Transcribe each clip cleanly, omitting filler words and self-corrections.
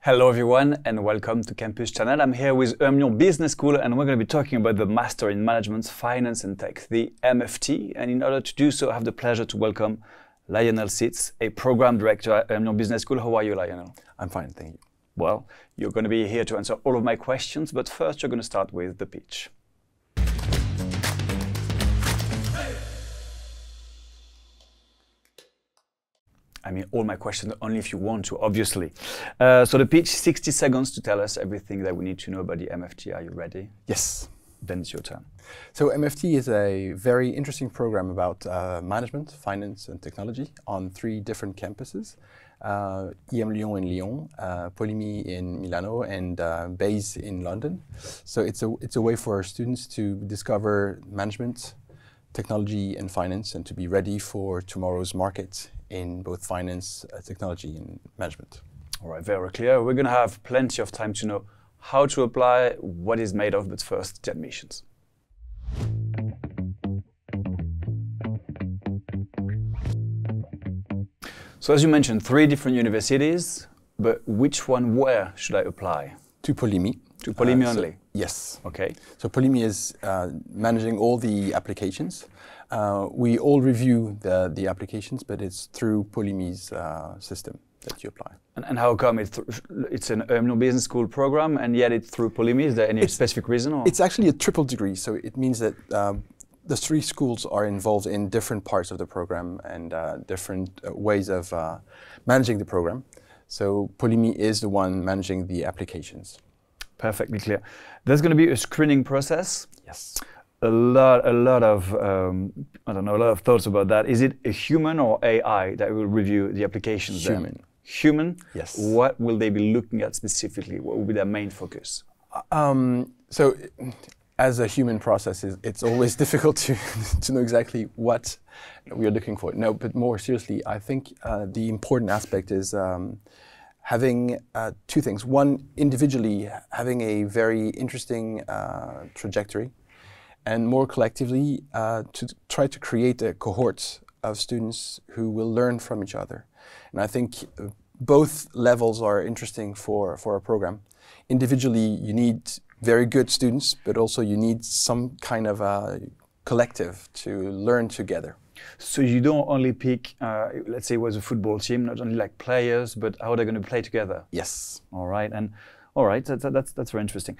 Hello everyone and welcome to Campus Channel. I'm here with Emlyon Business School and we're going to be talking about the Master in Management, Finance and Tech, the MFT. And in order to do so, I have the pleasure to welcome Lionel Sitz, a Program Director at Emlyon Business School. How are you, Lionel? I'm fine, thank you. Well, you're going to be here to answer all of my questions, but first you're going to start with the pitch. I mean, all my questions, only if you want to, obviously. So the pitch, 60 seconds to tell us everything that we need to know about the MFT. Are you ready? Yes. Then it's your turn. So MFT is a very interesting program about management, finance and technology on 3 different campuses. emlyon in Lyon, POLIMI in Milano and BASE in London. So it's a way for our students to discover management, technology and finance and to be ready for tomorrow's market in both finance, technology and management. All right, very clear. We're going to have plenty of time to know how to apply, what is made of, but first, the admissions. So as you mentioned, 3 different universities, but which one, where should I apply? To POLIMI. To POLIMI only? Yes. Okay. So POLIMI is managing all the applications. We all review the applications, but it's through POLIMI's system that you apply. And how come it's an Emlyon Business School program and yet it's through POLIMI? Is there any specific reason? Or? It's actually a triple degree, so it means that the 3 schools are involved in different parts of the program and different ways of managing the program. So POLIMI is the one managing the applications. Perfectly clear. There's going to be a screening process. Yes. A lot of I don't know, a lot of thoughts about that. Is it a human or AI that will review the applications? Human. Then? Human? Yes. What will they be looking at specifically? What will be their main focus? So, as a human process, it's always difficult to know exactly what we are looking for. No, but more seriously, I think the important aspect is having 2 things. One, individually having a very interesting trajectory, and more collectively to try to create a cohort of students who will learn from each other. And I think both levels are interesting for a program. Individually, you need very good students, but also you need some kind of a collective to learn together. So you don't only pick, let's say it was a football team, not only like players, but how they're going to play together? Yes. All right, and all right, that's very interesting.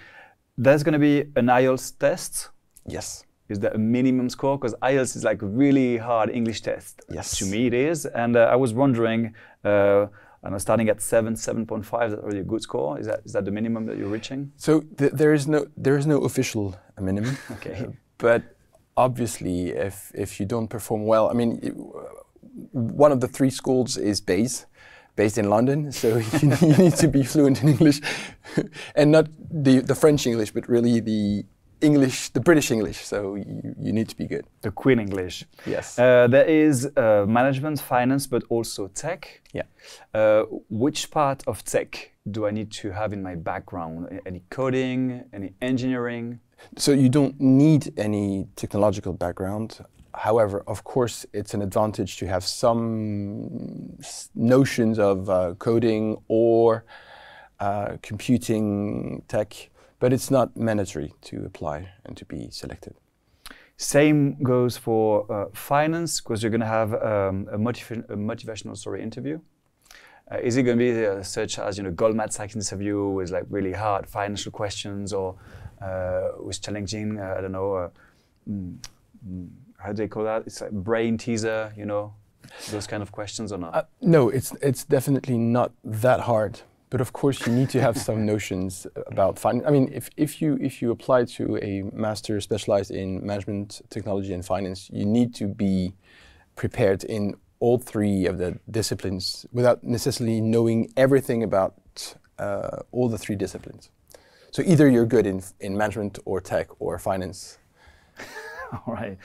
There's going to be an IELTS test. Yes. Is there a minimum score? Because IELTS is like a really hard English test. Yes. To me it is. And I was wondering, I know starting at 7.5, is that already a good score? Is that the minimum that you're reaching? So there is no official minimum. Okay. But obviously, if you don't perform well, I mean, one of the 3 schools is BASE, based in London, so you need to be fluent in English, and not the French English, but really the English, the British English, so you need to be good. The Queen English. Yes. There is management, finance, but also tech. Yeah. Which part of tech do I need to have in my background? Any coding, any engineering? So you don't need any technological background. However, of course, it's an advantage to have some notions of coding or computing tech. But it's not mandatory to apply and to be selected. Same goes for finance, because you're going to have a motivational interview. Is it going to be such as Goldman Sachs interview with like really hard financial questions, or with challenging, I don't know, how do they call that? It's like brain teaser, those kind of questions, or not? No, it's definitely not that hard. But of course, you need to have some notions about finance. I mean, if you apply to a master specialized in management, technology, and finance, you need to be prepared in all 3 of the disciplines without necessarily knowing everything about all the 3 disciplines. So either you're good in management or tech or finance. All right.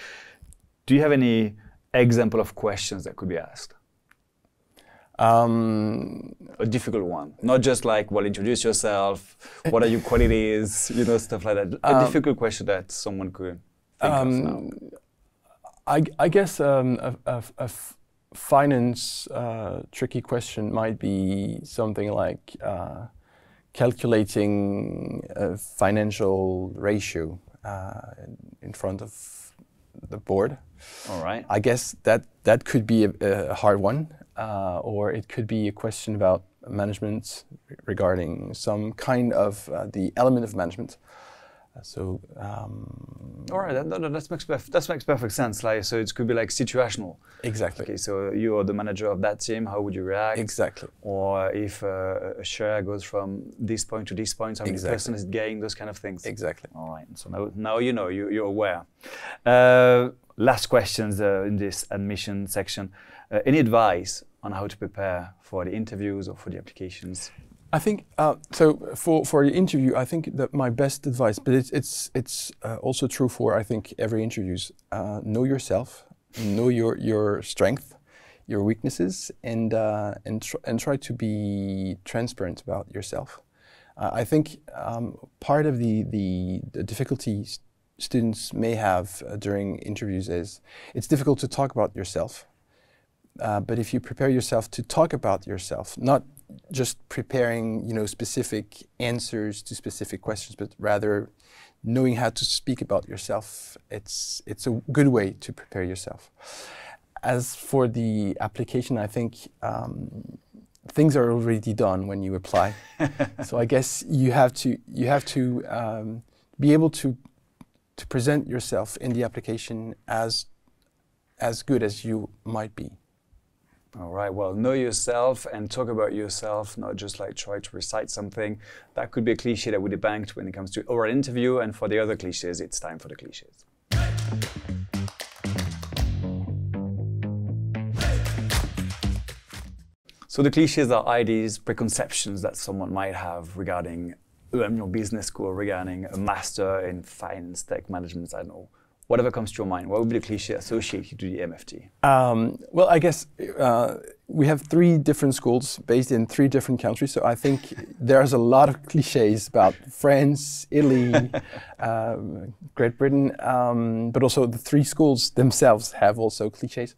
Do you have any example of questions that could be asked? A difficult one, not just like, well, introduce yourself, what are your qualities, stuff like that. A difficult question that someone could think of now. I guess a finance tricky question might be something like, calculating a financial ratio in front of the board. All right. I guess that could be a hard one, or it could be a question about management regarding some kind of the element of management. All right, that makes perfect sense. Like, so it could be like situational. Exactly. Okay, so you are the manager of that team. How would you react? Exactly. Or if a share goes from this point to this point, how many person is getting those kind of things? Exactly. All right. So now you know you're aware. Last questions in this admission section. Any advice on how to prepare for the interviews or for the applications? I think so. For the interview, I think that my best advice, but it's also true for I think every interviews. Know yourself, know your strength, your weaknesses, and try to be transparent about yourself. I think part of the difficulties students may have during interviews is it's difficult to talk about yourself. But if you prepare yourself to talk about yourself, not just preparing, specific answers to specific questions, but rather knowing how to speak about yourself, it's a good way to prepare yourself. As for the application, I think things are already done when you apply. So I guess you have to be able to present yourself in the application as good as you might be. All right, well, know yourself and talk about yourself, not just like try to recite something. That could be a cliche that we debunked when it comes to oral interview, and for the other cliches, it's time for the cliches. So the cliches are ideas, preconceptions that someone might have regarding business school, regarding a master in finance, tech management, I don't know. Whatever comes to your mind, what would be the cliche associated to the MFT? Well, I guess we have 3 different schools based in 3 different countries, so I think there's a lot of cliches about France, Italy, Great Britain, but also the 3 schools themselves have also cliches.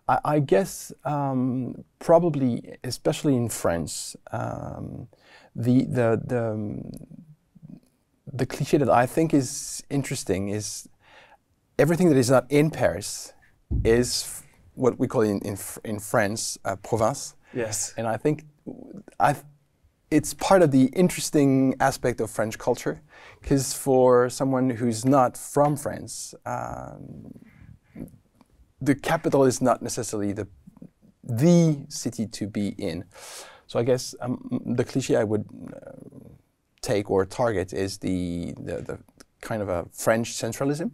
I guess probably, especially in France, the cliche that I think is interesting is everything that is not in Paris is what we call in France province. Yes. And I think it's part of the interesting aspect of French culture, because for someone who's not from France, the capital is not necessarily the city to be in. So I guess the cliche I would take or target is the kind of a French centralism.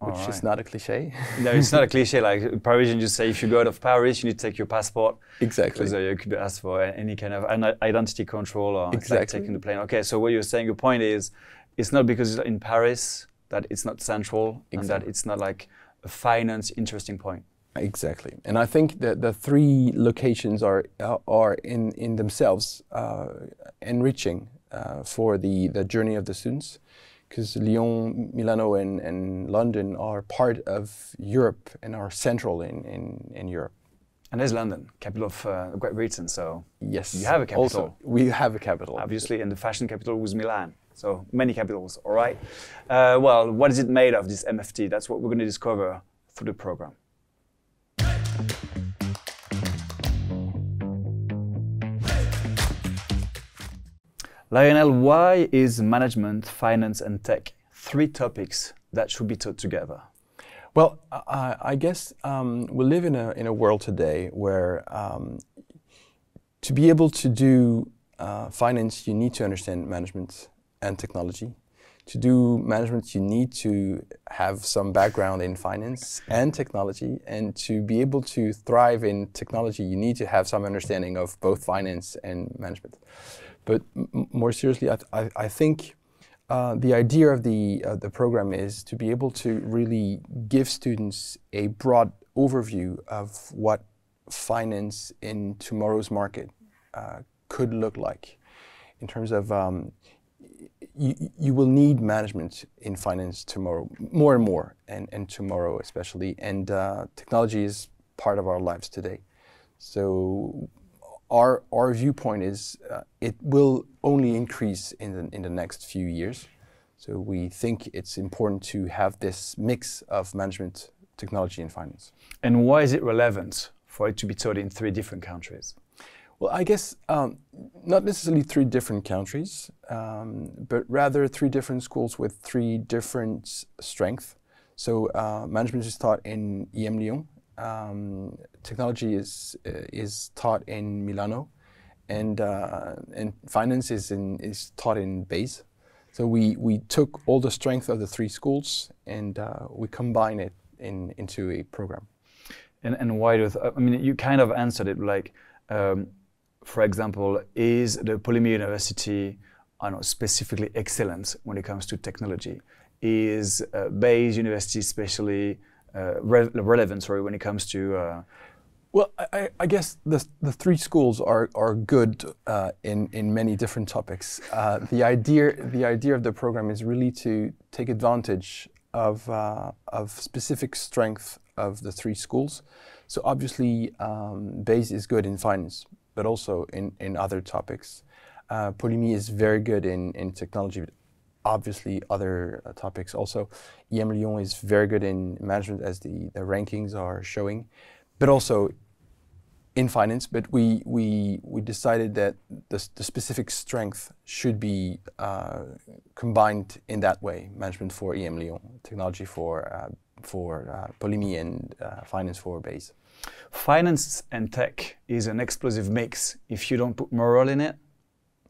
Which is not a cliche. No, it's not a cliche. Like Parisians just say, if you go out of Paris, you need to take your passport. Exactly. Because you could ask for any kind of identity control or exactly. like taking the plane. Okay, so what you're saying, your point is, it's not because it's in Paris that it's not central exactly. and that it's not like a finance interesting point. Exactly. And I think that the 3 locations are in themselves enriching for the journey of the students. Because Lyon, Milano, and London are part of Europe and are central in Europe. And there's London, capital of Great Britain, so yes, you have a capital. Also, we have a capital. Obviously, and the fashion capital was Milan. So many capitals, all right? Well, what is it made of, this MFT? That's what we're going to discover through the program. Lionel, why is management, finance, and tech 3 topics that should be taught together? Well, I guess we live in a world today where to be able to do finance, you need to understand management and technology. To do management, you need to have some background in finance and technology. And to be able to thrive in technology, you need to have some understanding of both finance and management. But more seriously, I think the idea of the program is to be able to really give students a broad overview of what finance in tomorrow's market could look like. In terms of, you will need management in finance tomorrow, more and more, and tomorrow especially. And technology is part of our lives today. So our viewpoint is it will only increase in the next few years. So we think it's important to have this mix of management, technology, and finance. And why is it relevant for it to be taught in 3 different countries? Well, I guess not necessarily 3 different countries, but rather 3 different schools with 3 different strengths. So management is taught in emlyon, technology is taught in Milano, and finance is taught in Bayes. So we took all the strength of the 3 schools and we combine it into a program. And why do I mean, you kind of answered it, like, for example, is the POLIMI University, I don't know, specifically excellent when it comes to technology? Is Bayes University especially relevant, when it comes to... Well, I guess the 3 schools are good in many different topics. The idea of the program is really to take advantage of specific strength of the 3 schools. So obviously, Bayes is good in finance, but also in other topics. POLIMI is very good in technology, but obviously other topics also. emlyon is very good in management, as the rankings are showing, but also in finance. But we decided that the specific strength should be combined in that way: management for emlyon, technology for POLIMI, and finance for Bayes. Finance and tech is an explosive mix. If you don't put moral in it,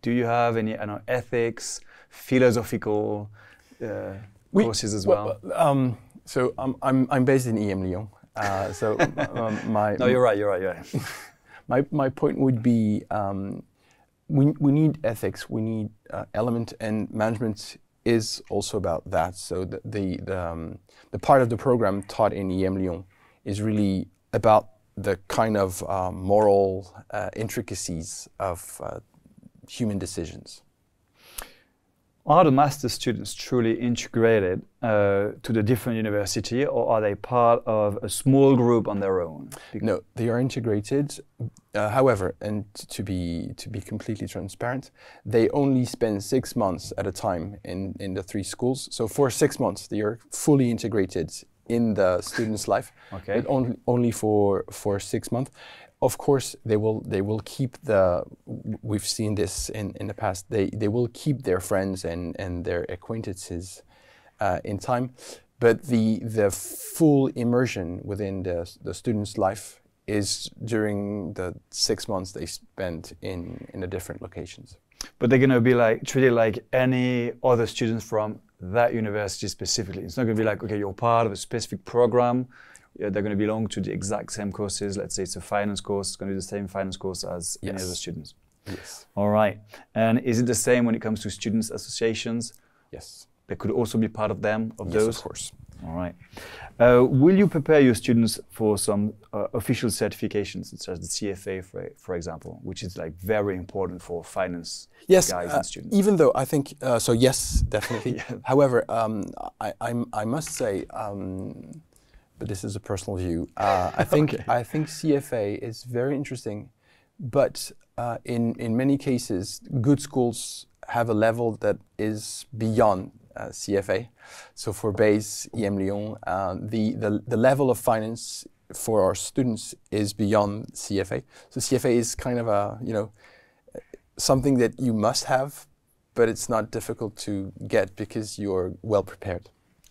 do you have any, I don't know, ethics, philosophical courses as well? So I'm based in emlyon. So my no, you're right. My point would be we need ethics, we need element, and management is also about that. So the part of the program taught in emlyon is really about the kind of moral intricacies of human decisions. Are the master students truly integrated to the different university, or are they part of a small group on their own? No, they are integrated. However, and to be completely transparent, they only spend 6 months at a time in the 3 schools. So for 6 months, they are fully integrated in the student's life, okay. But only for 6 months. Of course, they will keep we've seen this in the past, they will keep their friends and their acquaintances in time, but the full immersion within the student's life is during the 6 months they spend in the different locations. But they're going to be treated like any other students from that university specifically. It's not going to be like, okay, you're part of a specific program. Yeah, they're going to belong to the exact same courses. Let's say it's a finance course, it's going to be the same finance course as any other students. Yes. All right. And is it the same when it comes to students' associations? Yes. They could also be part of them, yes, those? Of course. All right. Will you prepare your students for some official certifications, such as the CFA, for example, which is like very important for finance guys and students? Even though I think, so yes, definitely. Yeah. However, I must say, but this is a personal view. I think Okay. I think CFA is very interesting, but in many cases, good schools have a level that is beyond CFA. So for Bayes, emlyon, the level of finance for our students is beyond CFA. So CFA is kind of a something that you must have, but it's not difficult to get because you're well prepared.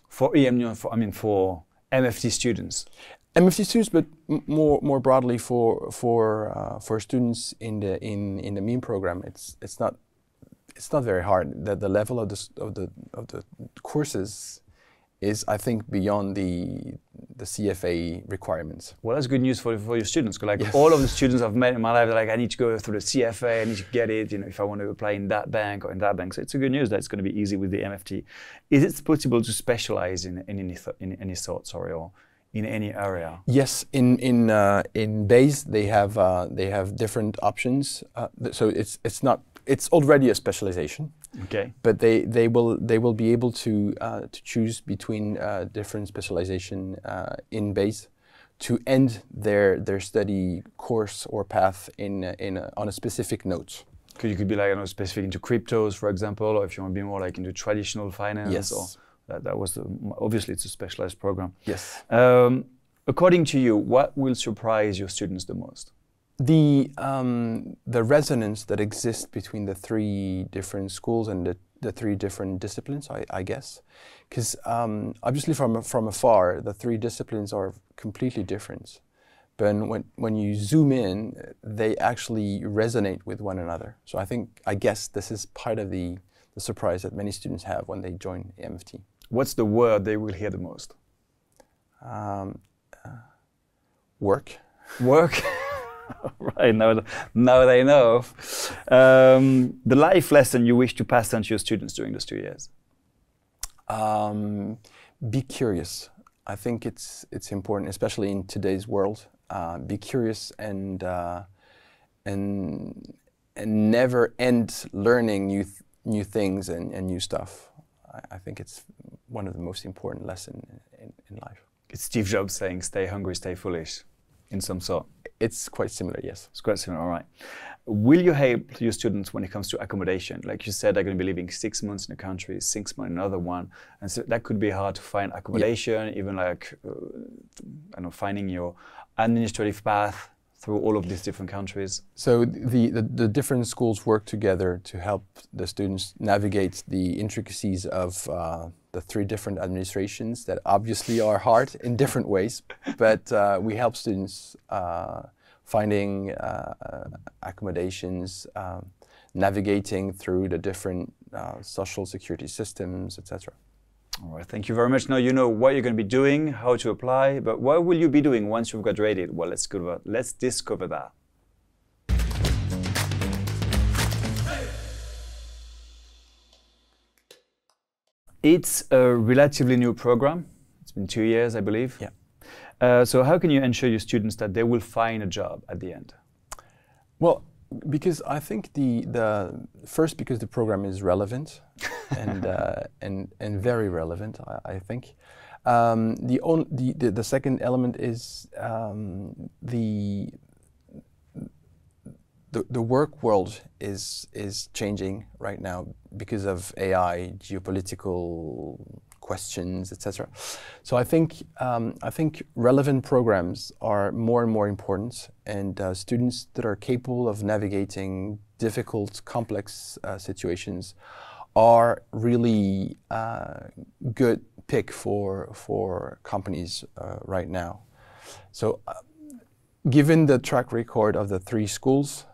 For emlyon, for MFT students. MFT students, but more broadly for students in the MEAN program, it's not very hard. The level of the courses is, I think, beyond the CFA requirements. Well, that's good news for your students. Like yes. All of the students I've met in my life, they're like, I need to go through the CFA, I need to get it, if I want to apply in that bank or in that bank. So it's a good news that it's going to be easy with the MFT. Is it possible to specialize in any sort, or in any area? Yes, in Bayes they have different options. So it's already a specialization. Okay. But they will be able to choose between different specialization in Bayes. to end their study course or path on a specific note. You could be like, I don't know, specific into cryptos, for example, or if you want to be more like into traditional finance. Yes. Or that was obviously it's a specialized program. Yes. According to you, what will surprise your students the most? The resonance that exists between the three different schools and the three different disciplines, I guess. Because obviously from afar, the three disciplines are completely different. But when you zoom in, they actually resonate with one another. So I guess this is part of the surprise that many students have when they join MFT. What's the word they will hear the most? Work. Work? Right, now they know. The life lesson you wish to pass on to your students during those 2 years? Be curious. I think it's important, especially in today's world. Be curious and never end learning new things and new stuff. I think it's one of the most important lessons in life. It's Steve Jobs saying, "Stay hungry, stay foolish," in some sort. It's quite similar, yes. It's quite similar, all right. Will you help your students when it comes to accommodation? Like you said, they're going to be living 6 months in a country, 6 months in another one. And so that could be hard to find accommodation, even like, I don't know, finding your administrative path through all of these different countries. So the different schools work together to help the students navigate the intricacies of the three different administrations that obviously are hard in different ways, but we help students finding accommodations, navigating through the different social security systems, etc. All right, thank you very much. Now you know what you're going to be doing, how to apply, but what will you be doing once you've graduated? Well, let's discover that. It's a relatively new program. It's been 2 years, I believe. Yeah. So how can you ensure your students that they will find a job at the end? Well, because I think first because the program is relevant and very relevant, I think. The second element is the work world is changing right now because of AI, geopolitical questions, etc. So I think relevant programs are more and more important, and students that are capable of navigating difficult, complex situations are really good pick for companies right now. So given the track record of the three schools,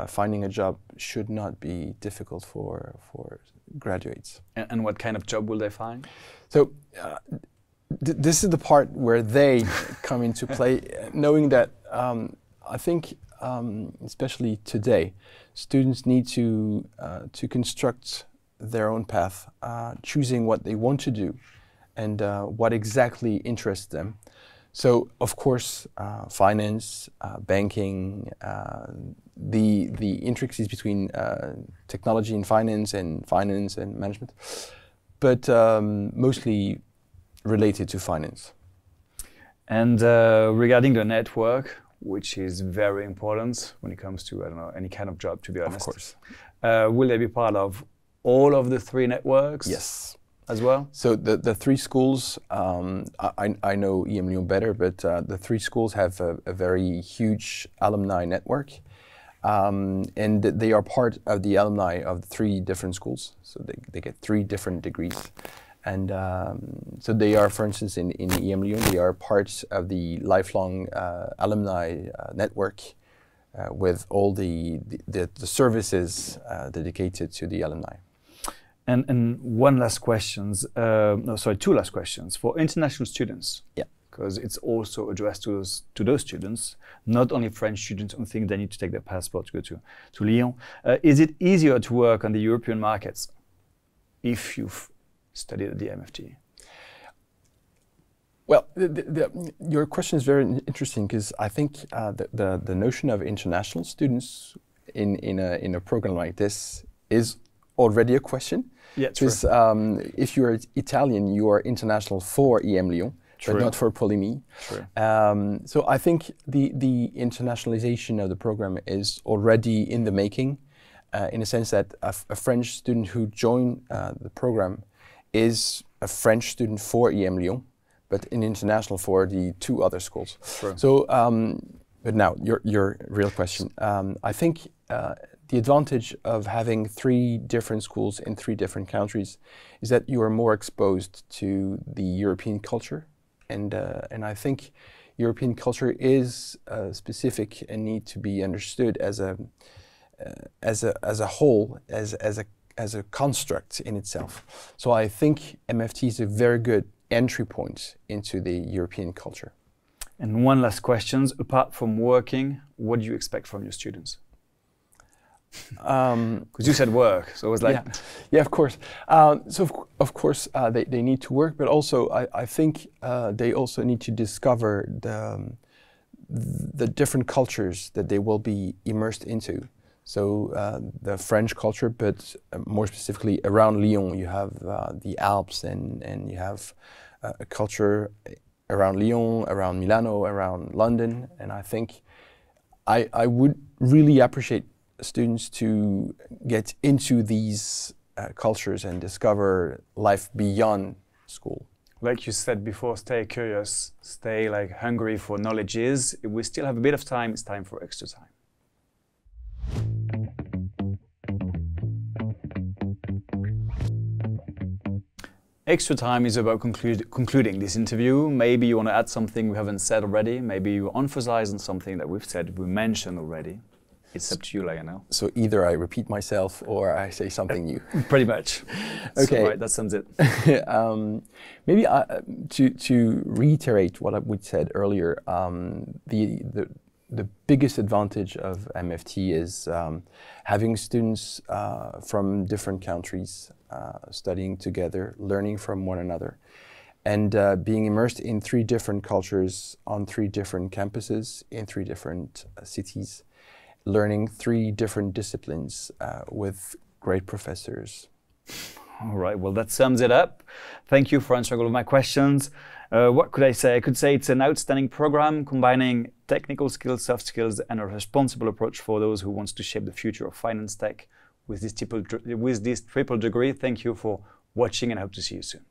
finding a job should not be difficult for graduates. And what kind of job will they find? So this is the part where they come into play, knowing that I think, especially today, students need to construct their own path, choosing what they want to do and what exactly interests them. So, of course, finance, banking, the intricacies between technology and finance and management, but mostly related to finance. And regarding the network, which is very important when it comes to, I don't know, any kind of job, to be honest. Of course. Will they be part of all of the three networks? Yes. As well? So the three schools, I know emlyon better, but the three schools have a very huge alumni network. And they are part of the alumni of the three different schools. So they get 3 different degrees. And so they are, for instance, in emlyon, they are part of the lifelong alumni network with all the services dedicated to the alumni. And two last questions. For international students, yeah, because it's also addressed to those students, not only French students who think they need to take their passport to go to Lyon. Is it easier to work on the European markets if you've studied at the MFT? Well, your question is very interesting because I think the notion of international students in a program like this is already a question. Yeah, because if you're Italian, you are international for emlyon, but not for POLIMI. So I think the internationalization of the program is already in the making, in a sense that a French student who joined the program is a French student for emlyon, but an international for the 2 other schools. So, but now your real question. I think the advantage of having 3 different schools in 3 different countries is that you are more exposed to the European culture, and I think European culture is specific and need to be understood as a whole, as a construct in itself. So I think MFT is a very good entry point into the European culture. And one last question: apart from working, what do you expect from your students? Because you said work, so it was like... Yeah, of course. So of course they need to work, but also I think they also need to discover the different cultures that they will be immersed into. So the French culture, but more specifically around Lyon, you have the Alps, and you have a culture around Lyon, around Milano, around London, and I think I would really appreciate students to get into these cultures and discover life beyond school. Like you said before, stay curious, stay like hungry for knowledges. We still have a bit of time, it's time for extra time. Extra time is about concluding this interview. Maybe you want to add something we haven't said already. Maybe you emphasize on something that we've said, we mentioned already. It's up to you, Lionel. So either I repeat myself or I say something new. Pretty much. Okay. So, right, that sums it. Maybe to reiterate what we said earlier, the biggest advantage of MFT is having students from different countries studying together, learning from one another, and being immersed in 3 different cultures on 3 different campuses in 3 different cities, learning 3 different disciplines with great professors. All right, well, that sums it up. Thank you for answering all of my questions. What could I say? I could say it's an outstanding program combining technical skills, soft skills, and a responsible approach for those who want to shape the future of finance tech with this triple degree. Thank you for watching, and I hope to see you soon.